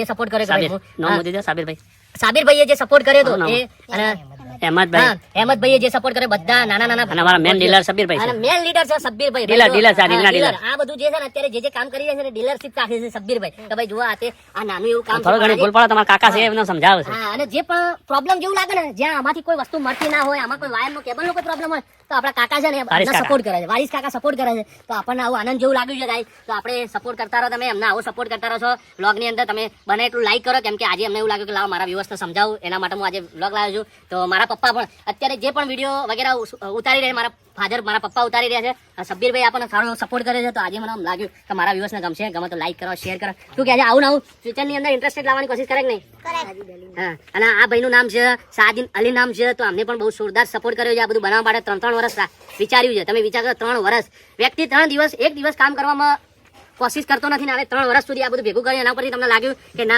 એ support કર્યો સાબિર હતો નામ મોદી દે સાબિરભાઈ સાબિરભાઈએ જે સપોર્ટ કર્યો હતો એ અને અહેમદભાઈ અહેમદભાઈએ જે સપોર્ટ કર્યો બધા નાના અને અમારા મેન ડીલર સબીરભાઈ અને છે મેન લીડર છે સબ્બીરભાઈ ડીલર છે રીંગણા ડીલર આ બધું જે છે ને અત્યારે જે કામ કરી રહ્યા છે ને ડીલરશીપ રાખે છે સબ્બીરભાઈ કે ભાઈ જુઓ આ નાનું એવું કામ થોડો ઘણી ભૂલ પડે તમારા કાકા છે એમને સમજાવે છે હા અને જે પણ પ્રોબ્લેમ જેવું લાગે ને જ્યાં આમાંથી કોઈ વસ્તુ મળતી ના હોય આમાં કોઈ વાયર નો કેબલ નો કોઈ પ્રોબ્લેમ હોય તો આપણા કાકા છે ને એમને સપોર્ટ કરે છે વારીસ કાકા સપોર્ટ કરે છે તો આપણને આવું આનંદ જેવું લાગ્યું છે ગાઈસ તો આપણે સપોર્ટ કરતા રહો તમે એમને આવો સપોર્ટ કરતા રહો છો વ્લોગ ની અંદર તમે બને એટલું લાઈક કરો કેમ કે આજે અમને એવું લાગ્યું કે લાવો મારા વ્યુઅર્સને સમજાવું એના માટે હું આજે વ્લોગ લાવ્યો છું તો મારા પપ્પા પણ અત્યારે જે પણ વિડીયો વગેરે ઉતારી રહ્યા મારા ફાધર મારા પપ્પા ઉતારી રહ્યા છે સબ્બીરભાઈ આપણને સારો સપોર્ટ કરે છે તો આજે મને લાગ્યું કે મારા વ્યુઅર્સને ગમશે ગમે તો લાઈક કરો શેર કરો શું કે આજે આવું આવું ફ્યુચરની અંદર ઇન્ટરેસ્ટેડ લાવવાની કોશિશ કરે કે નહીં હા અને આ ભાઈનું નામ છે સાદિન અલી નામ છે તો અમને પણ બહુ જોરદાર સપોર્ટ કર્યો છે આ બધું બનાવવા માટે 3 વર્ષ વિચાર્યું છે તમે વિચાર કરો 3 વર્ષ વ્યક્તિ 3 દિવસ એક દિવસ કામ કરવામાં કોશિશ કરતો નથી ને હવે 3 વર્ષ સુધી આ બધું ભેગું કર્યું એના પરથી તમને લાગ્યું કે ના